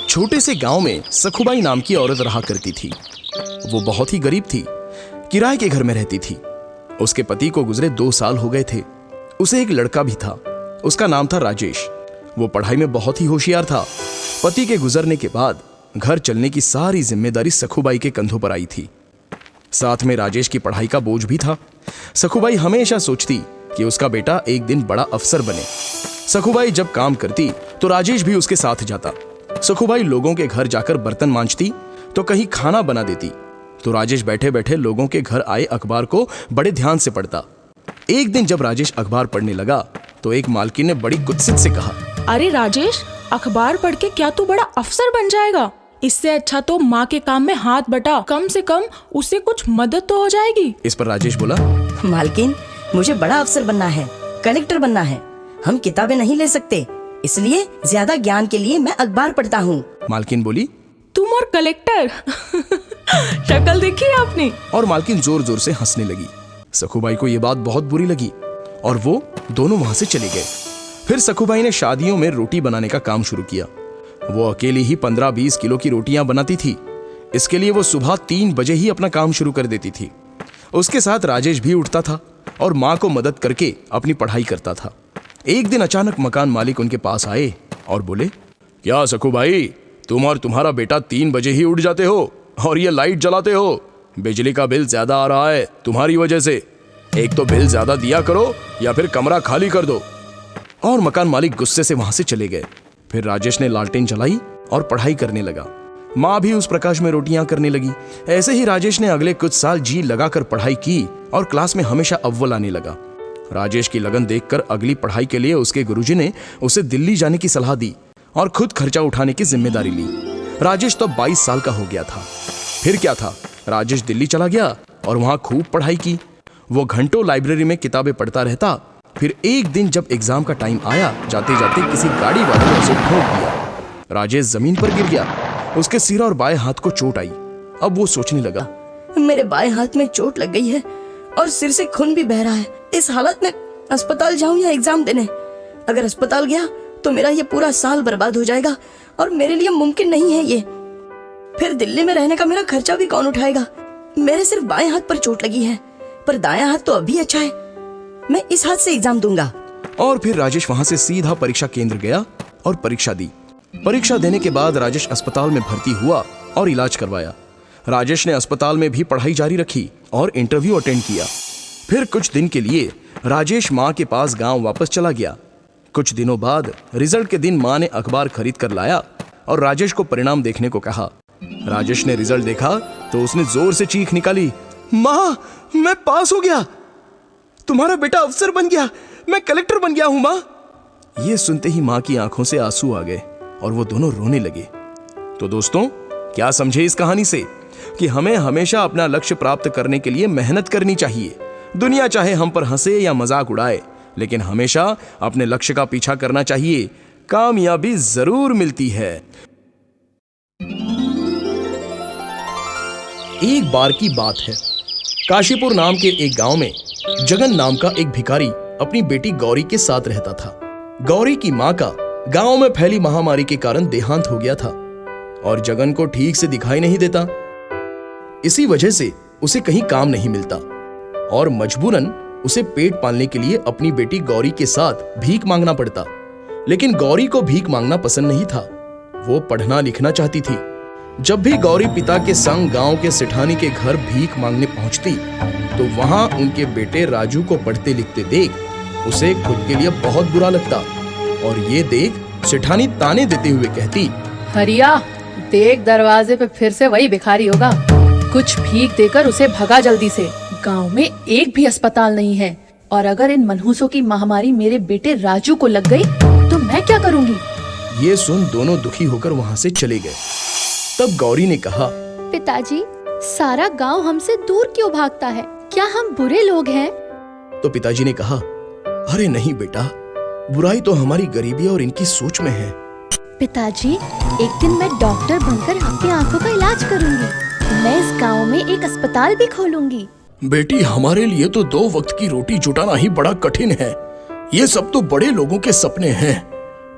छोटे से गांव में सखुबाई नाम की औरत रहा करती थी। वो बहुत ही गरीब थी, किराए के घर में रहती थी। उसके पति को गुजरे 2 साल हो गए थे। उसे एक लड़का भी था, उसका नाम था राजेश। वो पढ़ाई में बहुत ही होशियार था। पति के गुजरने के बाद घर चलने की सारी जिम्मेदारी सखुबाई के कंधों पर आई थी। साथ में राजेश की पढ़ाई का बोझ भी था। सखुबाई हमेशा सोचती कि उसका बेटा एक दिन बड़ा अफसर बने। सखुबाई जब काम करती तो राजेश भी उसके साथ जाता। सखुबाई लोगों के घर जाकर बर्तन मांजती तो कहीं खाना बना देती, तो राजेश बैठे बैठे लोगों के घर आए अखबार को बड़े ध्यान से पढ़ता। एक दिन जब राजेश अखबार पढ़ने लगा तो एक मालकिन ने बड़ी कुत्सित से कहा, अरे राजेश, अखबार पढ़ के क्या तू बड़ा अफसर बन जाएगा? इससे अच्छा तो माँ के काम में हाथ बटा, कम से कम उससे कुछ मदद तो हो जाएगी। इस पर राजेश बोला, मालकिन, मुझे बड़ा अफसर बनना है, कलेक्टर बनना है। हम किताबें नहीं ले सकते, इसलिए ज्यादा ज्ञान के लिए मैं अखबार पढ़ता हूँ। मालकिन बोली, तुम और कलेक्टर शक्ल देखी आपने? और मालकिन जोर जोर से हंसने लगी। सखुबाई को यह बात बहुत बुरी लगी और वो दोनों वहां से चले गए। फिर सखुबाई ने शादियों में रोटी बनाने का काम शुरू किया। वो अकेली ही 15-20 किलो की रोटियां बनाती थी। इसके लिए वो सुबह 3 बजे ही अपना काम शुरू कर देती थी। उसके साथ राजेश भी उठता था और माँ को मदद करके अपनी पढ़ाई करता था। एक दिन अचानक मकान मालिक उनके पास आए और बोले, क्या सखुबाई, तुम और तुम्हारा बेटा 3 बजे ही उठ जाते हो और ये लाइट जलाते हो? बिजली का बिल ज्यादा आ रहा है तुम्हारी वजह से। एक तो बिल ज्यादा दिया करो या फिर कमरा खाली कर दो। और मकान मालिक गुस्से से वहां से चले गए। फिर राजेश ने लालटेन जलाई और पढ़ाई करने लगा। माँ भी उस प्रकाश में रोटियां करने लगी। ऐसे ही राजेश ने अगले कुछ साल जी लगाकर पढ़ाई की और क्लास में हमेशा अव्वल आने लगा। राजेश की लगन देखकर अगली पढ़ाई के लिए उसके गुरुजी ने उसे दिल्ली जाने की सलाह दी और खुद खर्चा उठाने की जिम्मेदारी ली। राजेश तो 22 साल का हो गया था। फिर क्या था, राजेश दिल्ली चला गया और वहां खूब पढ़ाई की। वो घंटों लाइब्रेरी में किताबें पढ़ता रहता। फिर एक दिन जब एग्जाम का टाइम आया, जाते जाते किसी गाड़ी वाले ने उसे ठोक दिया। राजेश जमीन पर गिर गया। उसके सिर और बाएं हाथ को चोट आई। अब वो सोचने लगा, मेरे बाएं हाथ में चोट लग गई है और सिर से खून भी बह रहा है। इस हालत में अस्पताल जाऊं या एग्जाम देने? अगर अस्पताल गया तो मेरा ये पूरा साल बर्बाद हो जाएगा और मेरे लिए मुमकिन नहीं है ये। फिर दिल्ली में रहने का मेरा खर्चा भी कौन उठाएगा? मेरे सिर्फ बाएं हाथ पर चोट लगी है, पर दायां हाथ तो अभी अच्छा है। मैं इस हाथ से एग्जाम दूंगा। और फिर राजेश वहां से सीधा परीक्षा केंद्र गया और परीक्षा दी। परीक्षा देने के बाद राजेश अस्पताल में भर्ती हुआ और इलाज करवाया। राजेश ने अस्पताल में भी पढ़ाई जारी रखी और इंटरव्यू अटेंड किया। फिर कुछ दिन के लिए राजेश माँ के पास गांव वापस चला गया। कुछ दिनों बाद रिजल्ट के दिन माँ ने अखबार खरीद कर लाया और राजेश को परिणाम देखने को कहा। राजेश ने रिजल्ट देखा तो उसने जोर से चीख निकाली, माँ, मैं पास हो गया, तुम्हारा बेटा अफसर बन गया, मैं कलेक्टर बन गया हूं माँ। ये सुनते ही माँ की आंखों से आंसू आ गए और वो दोनों रोने लगे। तो दोस्तों, क्या समझे इस कहानी से कि हमें हमेशा अपना लक्ष्य प्राप्त करने के लिए मेहनत करनी चाहिए। दुनिया चाहे हम पर हंसे या मजाक उड़ाए, लेकिन हमेशा अपने लक्ष्य का पीछा करना चाहिए। कामयाबी जरूर मिलती है। एक बार की बात है, काशीपुर नाम के एक गांव में जगन नाम का एक भिखारी अपनी बेटी गौरी के साथ रहता था। गौरी की मां का गांव में फैली महामारी के कारण देहांत हो गया था और जगन को ठीक से दिखाई नहीं देता। इसी वजह से उसे कहीं काम नहीं मिलता और मजबूरन उसे पेट पालने के लिए अपनी बेटी गौरी के साथ भीख मांगना पड़ता। लेकिन गौरी को भीख मांगना पसंद नहीं था। वो पढ़ना लिखना चाहती थी। जब भी गौरी पिता के संग गांव के सेठानी के घर भीख मांगने पहुंचती तो वहां उनके बेटे राजू को पढ़ते लिखते देख उसे खुद के लिए बहुत बुरा लगता और ये देख सेठानी ताने देते हुए कहती, हरिया, देख दरवाजे पे फिर से वही भिखारी होगा। कुछ भीख देकर उसे भगा जल्दी से। गांव में एक भी अस्पताल नहीं है और अगर इन मनहूसों की महामारी मेरे बेटे राजू को लग गई तो मैं क्या करूंगी? ये सुन दोनों दुखी होकर वहां से चले गए। तब गौरी ने कहा, पिताजी, सारा गांव हमसे दूर क्यों भागता है? क्या हम बुरे लोग हैं? तो पिताजी ने कहा, अरे नहीं बेटा, बुराई तो हमारी गरीबी और इनकी सोच में है। पिताजी, एक दिन मैं डॉक्टर बनकर आपकी आंखों का इलाज करूंगी। मैं इस गांव में एक अस्पताल भी खोलूंगी। बेटी, हमारे लिए तो 2 वक्त की रोटी जुटाना ही बड़ा कठिन है। ये सब तो बड़े लोगों के सपने हैं।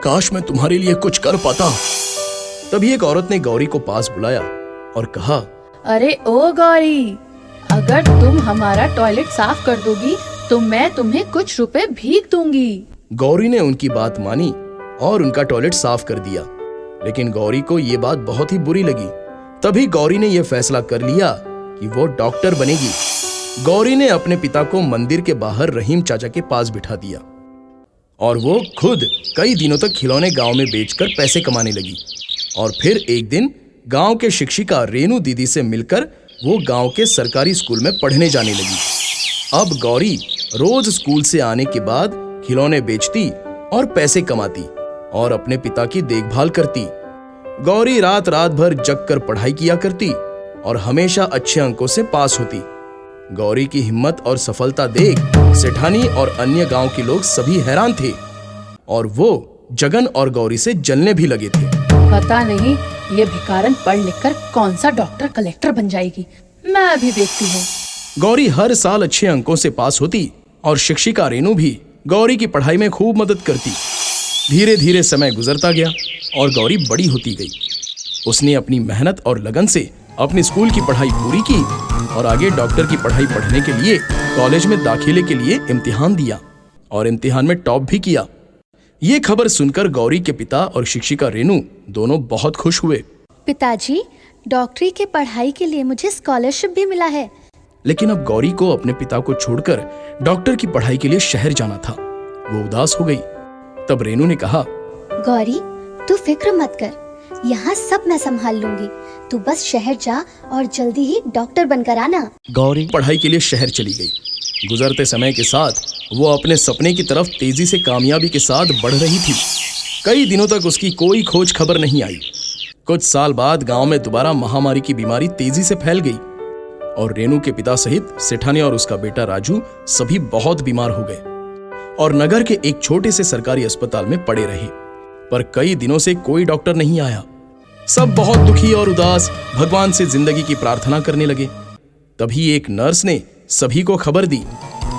काश मैं तुम्हारे लिए कुछ कर पाता। तभी एक औरत ने गौरी को पास बुलाया और कहा, अरे ओ गौरी, अगर तुम हमारा टॉयलेट साफ कर दोगी तो मैं तुम्हें कुछ रुपए भीख दूंगी। गौरी ने उनकी बात मानी और उनका टॉयलेट साफ कर दिया। लेकिन गौरी को ये बात बहुत ही बुरी लगी। तभी गौरी ने यह फैसला कर लिया कि वो डॉक्टर बनेगी। गौरी ने अपने पिता को मंदिर के बाहर रहीम चाचा के पास बिठा दिया और वो खुद कई दिनों तक खिलौने गांव में बेचकर पैसे कमाने लगी। और फिर एक दिन गांव के शिक्षिका रेनू दीदी से मिलकर वो गांव के सरकारी स्कूल में पढ़ने जाने लगी। अब गौरी रोज स्कूल से आने के बाद खिलौने बेचती और पैसे कमाती और अपने पिता की देखभाल करती। गौरी रात रात भर जग कर पढ़ाई किया करती और हमेशा अच्छे अंकों से पास होती। गौरी की हिम्मत और सफलता देख सेठानी और अन्य गांव के लोग सभी हैरान थे और वो जगन और गौरी से जलने भी लगे थे। पता नहीं ये भिखारन पढ़ लिख कर कौन सा डॉक्टर कलेक्टर बन जाएगी, मैं अभी देखती हूँ। गौरी हर साल अच्छे अंकों से पास होती और शिक्षिका रेनू भी गौरी की पढ़ाई में खूब मदद करती। धीरे धीरे समय गुजरता गया और गौरी बड़ी होती गई। उसने अपनी मेहनत और लगन से अपनी स्कूल की पढ़ाई पूरी की और आगे डॉक्टर की पढ़ाई पढ़ने के लिए कॉलेज में दाखिले के लिए इम्तिहान दिया और इम्तिहान में टॉप भी किया। ये खबर सुनकर गौरी के पिता और शिक्षिका रेनू दोनों बहुत खुश हुए। पिताजी, डॉक्टरी के पढ़ाई के लिए मुझे स्कॉलरशिप भी मिला है। लेकिन अब गौरी को अपने पिता को छोड़कर डॉक्टर की पढ़ाई के लिए शहर जाना था। वो उदास हो गई। तब रेनू ने कहा, गौरी, तू फिक्र मत कर, यहाँ सब मैं संभाल लूंगी। तू बस शहर जा और जल्दी ही डॉक्टर बनकर आना। गौरी पढ़ाई के लिए शहर चली गई। गुजरते समय के साथ वो अपने सपने की तरफ तेजी से कामयाबी के साथ बढ़ रही थी। कई दिनों तक उसकी कोई खोज खबर नहीं आई। कुछ साल बाद गांव में दोबारा महामारी की बीमारी तेजी से फैल गई और रेनू के पिता सहित सेठानी और उसका बेटा राजू सभी बहुत बीमार हो गए और नगर के एक छोटे से सरकारी अस्पताल में पड़े रहे। पर कई दिनों से कोई डॉक्टर नहीं आया। सब बहुत दुखी और उदास भगवान से जिंदगी की प्रार्थना करने लगे। तभी एक नर्स ने सभी को खबर दी,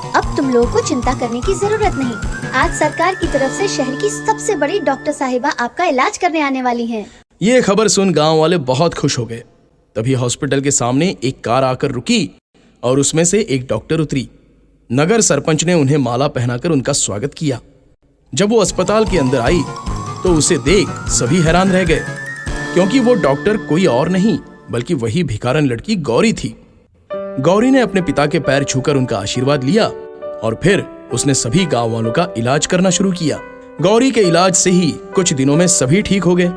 अब तुम लोगों को चिंता करने की जरूरत नहीं। आज सरकार की तरफ से शहर की सबसे बड़ी डॉक्टर साहिबा आपका इलाज करने आने वाली हैं। ये खबर सुन गांव वाले बहुत खुश हो गए। तभी हॉस्पिटल के सामने एक कार आकर रुकी और उसमें से एक डॉक्टर उतरी। नगर सरपंच ने उन्हें माला पहनाकर उनका स्वागत किया। जब वो अस्पताल के अंदर आई तो उसे देख सभी हैरान रह गए, क्योंकि वो डॉक्टर कोई और नहीं बल्कि वही भिखारन लड़की गौरी थी। गौरी ने अपने पिता के पैर छूकर उनका आशीर्वाद लिया और फिर उसने सभी गांव वालों का इलाज करना शुरू किया। गौरी के इलाज से ही कुछ दिनों में सभी ठीक हो गए।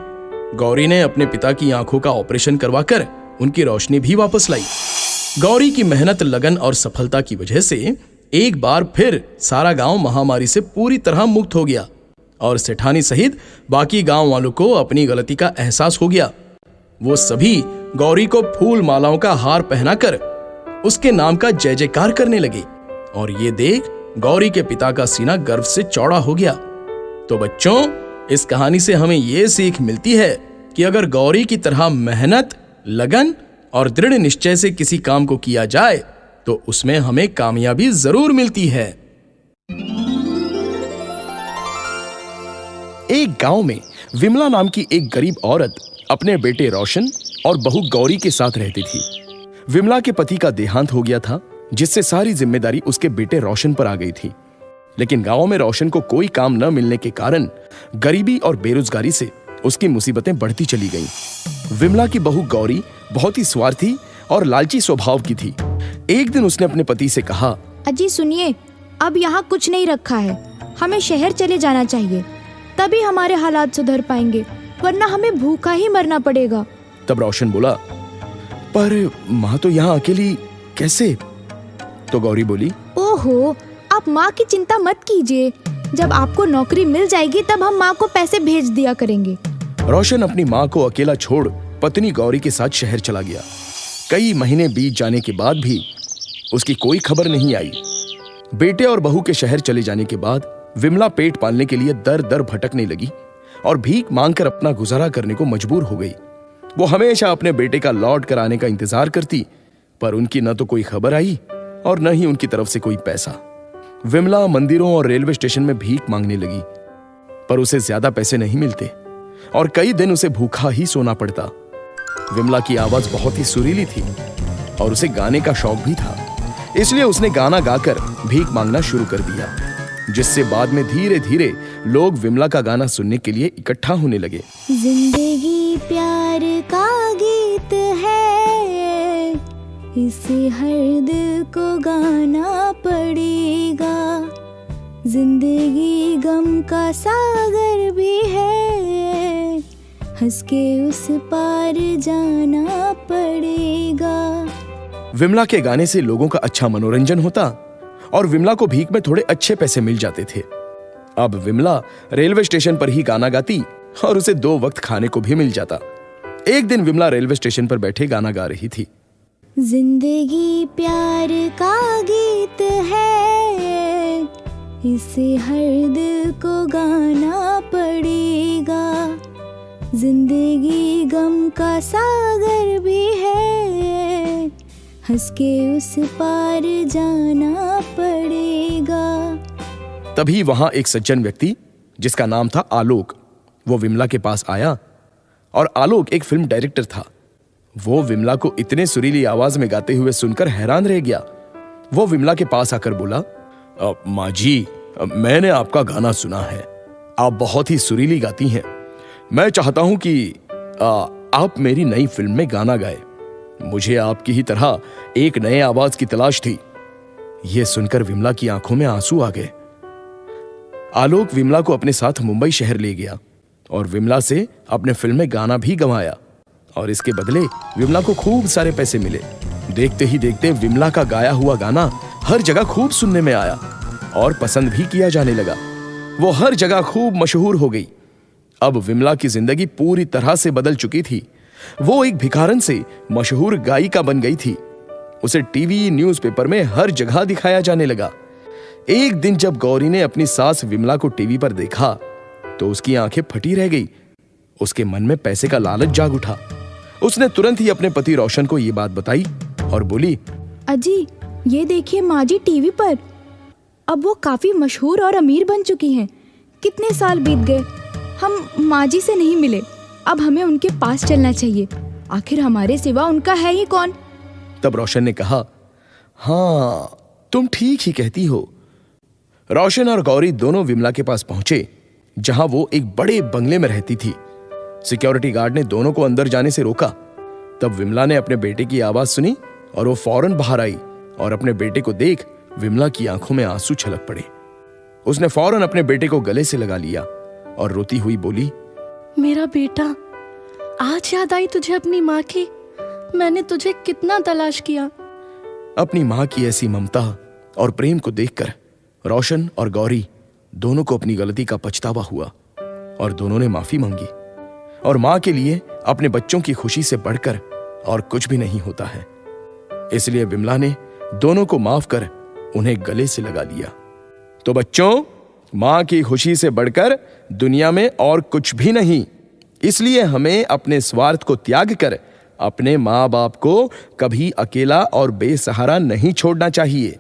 गौरी ने अपने पिता की आंखों का ऑपरेशन करवाकर उनकी रोशनी भी वापस लाई। गौरी की मेहनत, लगन और सफलता की वजह से एक बार फिर सारा गांव महामारी से पूरी तरह मुक्त हो गया और सेठानी सहित बाकी गांव वालों को अपनी गलती का एहसास हो गया। वो सभी गौरी को फूल मालाओं का हार पहनाकर उसके नाम का जय जयकार करने लगे और ये देख गौरी के पिता का सीना गर्व से चौड़ा हो गया। तो बच्चों, इस कहानी से हमें ये सीख मिलती है कि अगर गौरी की तरह मेहनत, लगन और दृढ़ निश्चय से किसी काम को किया जाए तो उसमें हमें कामयाबी जरूर मिलती है। एक गांव में विमला नाम की एक गरीब औरत अपने बेटे रोशन और बहू गौरी के साथ रहती थी। विमला के पति का देहांत हो गया था, जिससे सारी जिम्मेदारी उसके बेटे रोशन पर आ गई थी। लेकिन गांव में रोशन को कोई काम न मिलने के कारण गरीबी और बेरोजगारी से उसकी मुसीबतें बढ़ती चली गईं। विमला की बहू गौरी बहुत ही स्वार्थी और लालची स्वभाव की थी। एक दिन उसने अपने पति से कहा, अजी सुनिए, अब यहाँ कुछ नहीं रखा है, हमें शहर चले जाना चाहिए, तभी हमारे हालात सुधर पाएंगे, वरना हमें भूखा ही मरना पड़ेगा। तब रोशन बोला, पर माँ तो यहाँ अकेली कैसे? तो गौरी बोली, ओहो, आप माँ की चिंता मत कीजिए, जब आपको नौकरी मिल जाएगी तब हम माँ को पैसे भेज दिया करेंगे। रोशन अपनी माँ को अकेला छोड़ पत्नी गौरी के साथ शहर चला गया। कई महीने बीत जाने के बाद भी उसकी कोई खबर नहीं आई। बेटे और बहू के शहर चले जाने के बाद विमला पेट पालने के लिए दर दर भटकने लगी और भीख मांगकर अपना गुजारा करने को मजबूर हो गई। वो हमेशा अपने बेटे का लौट कर आने का इंतजार करती, पर उनकी न तो कोई खबर आई और न ही उनकी तरफ से कोई पैसा। विमला मंदिरों और रेलवे स्टेशन में भीख मांगने लगी, पर उसे ज्यादा पैसे नहीं मिलते। और कई दिन उसे भूखा ही सोना पड़ता। विमला की आवाज बहुत ही सुरीली थी और उसे गाने का शौक भी था, इसलिए उसने गाना गाकर भीख मांगना शुरू कर दिया, जिससे बाद में धीरे धीरे लोग विमला का गाना सुनने के लिए इकट्ठा होने लगे। जिंदगी प्यार का गीत है, इसे हर दिल को गाना पड़ेगा। जिंदगी गम का सागर भी है, हंस के उस पार जाना पड़ेगा। विमला के गाने से लोगों का अच्छा मनोरंजन होता और विमला को भीख में थोड़े अच्छे पैसे मिल जाते थे। अब विमला रेलवे स्टेशन पर ही गाना गाती और उसे 2 वक्त खाने को भी मिल जाता। एक दिन विमला रेलवे स्टेशन पर बैठे गाना गा रही थी। जिंदगी प्यार का गीत है, इसे हर दिल को गाना पड़ेगा। जिंदगी गम का सागर भी है, हंस के उस पार जाना पड़ेगा। तभी वहां एक सज्जन व्यक्ति जिसका नाम था आलोक, वो विमला के पास आया। और आलोक एक फिल्म डायरेक्टर था। वो विमला को इतने सुरीली आवाज में गाते हुए सुनकर हैरान रह गया। वो विमला के पास आकर बोला, माँ जी, मैंने आपका गाना सुना है, आप बहुत ही सुरीली गाती हैं। मैं चाहता हूं कि आप मेरी नई फिल्म में गाना गाए। मुझे आपकी ही तरह एक नए आवाज की तलाश थी। यह सुनकर विमला की आंखों में आंसू आ गए। आलोक विमला को अपने साथ मुंबई शहर ले गया और विमला से अपने फिल्म में गाना भी गवाया और इसके बदले विमला को खूब सारे पैसे मिले। देखते ही देखते विमला का गाया हुआ गाना हर जगह खूब सुनने में आया और पसंद भी किया जाने लगा। वो हर जगह खूब मशहूर हो गई। अब विमला की जिंदगी पूरी तरह से बदल चुकी थी। वो एक भिखारन से मशहूर गायिका बन गई थी। उसे टीवी, न्यूज़पेपर में हर जगह दिखाया जाने लगा। एक दिन जब गौरी ने अपनी सास विमला को टीवी पर देखा तो उसकी आंखें फटी रह गई। उसके मन में पैसे का लालच जाग उठा। उसने तुरंत ही अपने पति रोशन को ये बात बताई और बोली, अजी, ये देखिए माँ जी टीवी पर। अब वो काफी मशहूर और अमीर बन चुकी हैं। कितने साल बीत गए, हम माँ जी से नहीं मिले। अब हमें उनके पास चलना चाहिए। आखिर हमारे सिवा उनका है ही कौन। तब रोशन ने कहा, हाँ, तुम ठीक ही कहती हो। रोशन और गौरी दोनों विमला के पास पहुंचे, जहां वो एक बड़े बंगले में रहती थी। सिक्योरिटी गार्ड ने दोनों को अंदर जाने से रोका। तब विमला ने अपने बेटे की आवाज सुनी और वो फौरन बाहर आई और अपने बेटे को देख विमला की आंखों में आंसू छलक पड़े। उसने फौरन अपने बेटे को गले से लगा लिया और रोती हुई बोली, मेरा बेटा, आज याद आई तुझे अपनी माँ की। मैंने तुझे कितना तलाश किया। अपनी माँ की ऐसी ममता और प्रेम को देखकर रोशन और गौरी दोनों को अपनी गलती का पछतावा हुआ और दोनों ने माफी मांगी। और माँ के लिए अपने बच्चों की खुशी से बढ़कर और कुछ भी नहीं होता है। इसलिए विमला ने दोनों को माफ कर उन्हें गले से लगा लिया। तो बच्चों, माँ की खुशी से बढ़कर दुनिया में और कुछ भी नहीं। इसलिए हमें अपने स्वार्थ को त्याग कर अपने माँ बाप को कभी अकेला और बेसहारा नहीं छोड़ना चाहिए।